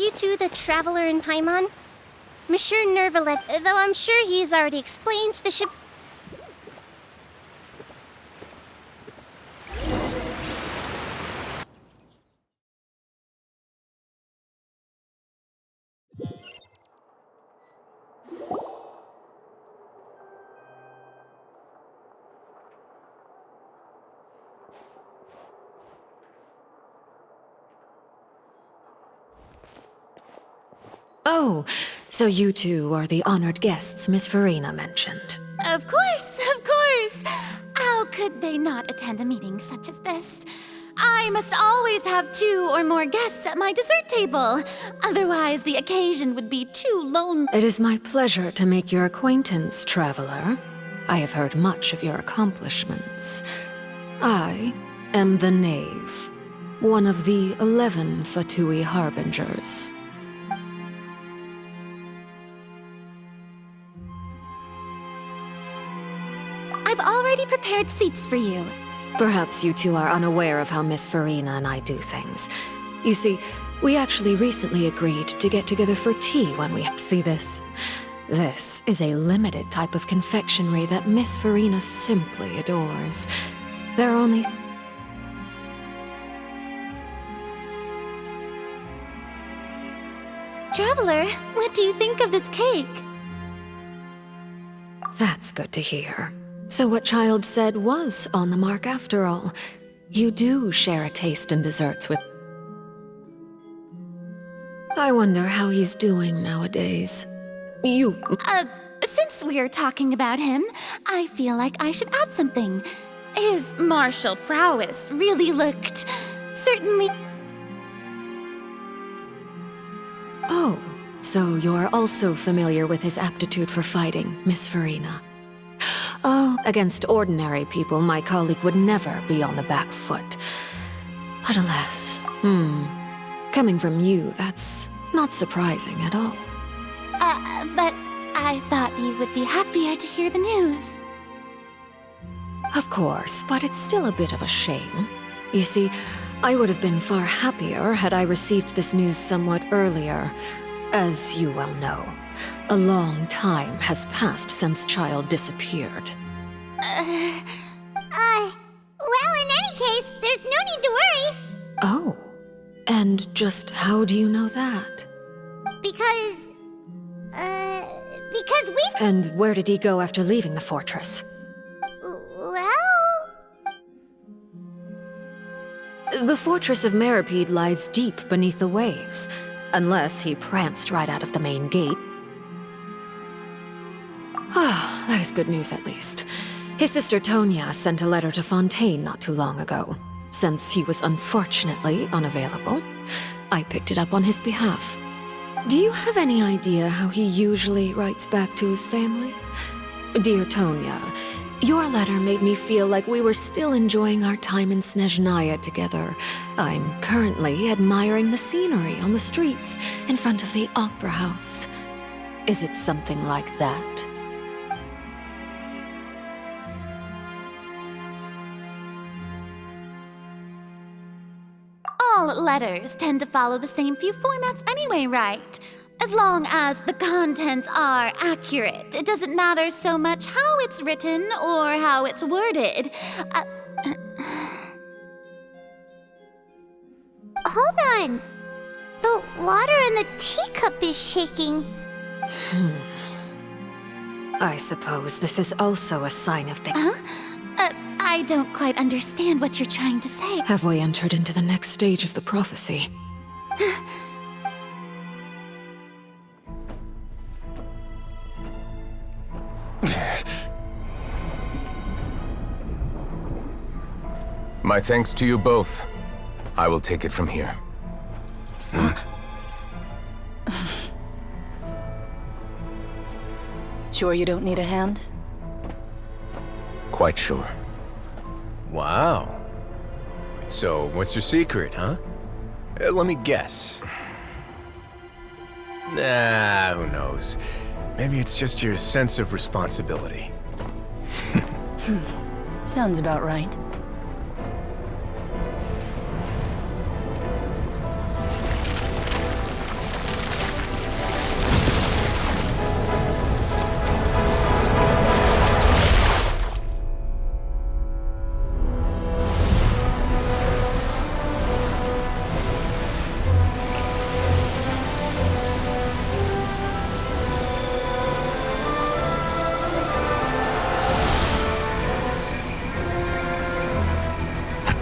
you two the Traveler in Paimon? Monsieur Nervalet, though I'm sure he's already explained the ship... Oh, so you two are the honored guests Miss Farina mentioned. Of course, of course! How could they not attend a meeting such as this? I must always have 2 or more guests at my dessert table. Otherwise, the occasion would be too lonely. It is my pleasure to make your acquaintance, traveler. I have heard much of your accomplishments. I am the Knave, one of the 11 Fatui Harbingers. I've already prepared seats for you. Perhaps you two are unaware of how Miss Farina and I do things. You see, we actually recently agreed to get together for tea when we see this. This is a limited type of confectionery that Miss Farina simply adores. There are only... Traveler, what do you think of this cake? That's good to hear. So what Child said was on the mark after all. You do share a taste in desserts with... I wonder how he's doing nowadays. Since we're talking about him, I feel like I should add something. His martial prowess really looked... certainly... Oh, so you're also familiar with his aptitude for fighting, Miss Farina. Oh, against ordinary people, my colleague would never be on the back foot. But alas, coming from you, that's not surprising at all. But I thought you would be happier to hear the news. Of course, but it's still a bit of a shame. You see, I would have been far happier had I received this news somewhat earlier. As you well know, a long time has passed since Child disappeared. Well, in any case, there's no need to worry. Oh, and just how do you know that? Because we've... And where did he go after leaving the fortress? Well... The fortress of Meripede lies deep beneath the waves, unless he pranced right out of the main gate. Ah, that is good news at least. His sister Tonya sent a letter to Fontaine not too long ago. Since he was unfortunately unavailable, I picked it up on his behalf. Do you have any idea how he usually writes back to his family? Dear Tonya, your letter made me feel like we were still enjoying our time in Snezhnaya together. I'm currently admiring the scenery on the streets in front of the opera house. Is it something like that? All letters tend to follow the same few formats anyway, right? As long as the contents are accurate, it doesn't matter so much how it's written or how it's worded. Hold on. The water in the teacup is shaking. I suppose this is also a sign of things. Huh? I don't quite understand what you're trying to say. Have we entered into the next stage of the prophecy? My thanks to you both. I will take it from here. Sure you don't need a hand? Quite sure. Wow. So, what's your secret, huh? Let me guess. Nah, who knows? Maybe it's just your sense of responsibility. Sounds about right.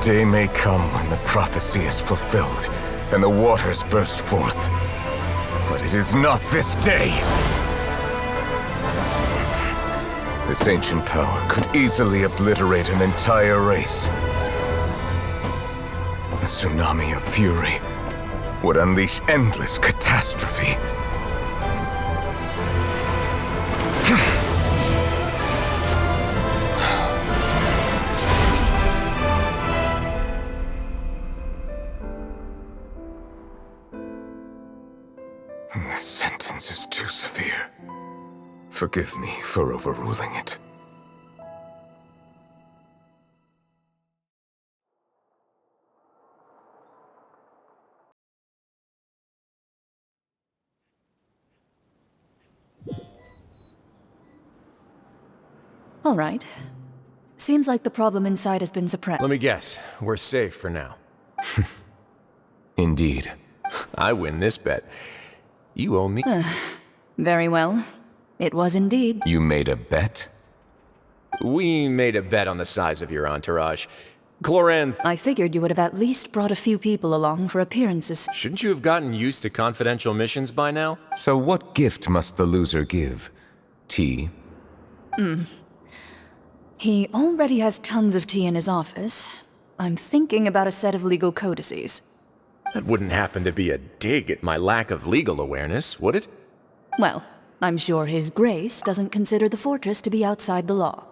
day may come when the prophecy is fulfilled and the waters burst forth. But it is not this day! This ancient power could easily obliterate an entire race. A tsunami of fury would unleash endless catastrophe. This sentence is too severe. Forgive me for overruling it. All right. Seems like the problem inside has been suppressed. Let me guess. We're safe for now. Indeed. I win this bet. You owe me. Very well. It was indeed. You made a bet? We made a bet on the size of your entourage. Cloranth, I figured you would have at least brought a few people along for appearances. shouldn't you have gotten used to confidential missions by now? So what gift must the loser give? Tea? He already has tons of tea in his office. I'm thinking about a set of legal codices. That wouldn't happen to be a dig at my lack of legal awareness, would it? Well, I'm sure His Grace doesn't consider the fortress to be outside the law.